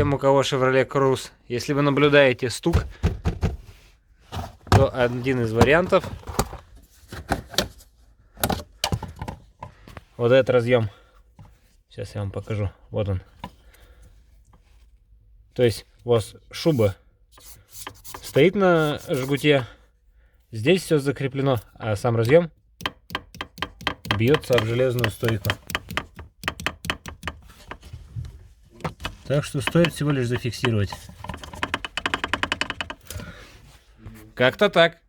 тем, у кого Chevrolet Cruze, если вы наблюдаете стук, то один из вариантов вот этот разъем. Сейчас я вам покажу. Вот он. То есть у вас шуба стоит на жгуте, здесь все закреплено, а сам разъем бьется об железную стойку. Так что стоит всего лишь зафиксировать. Как-то так.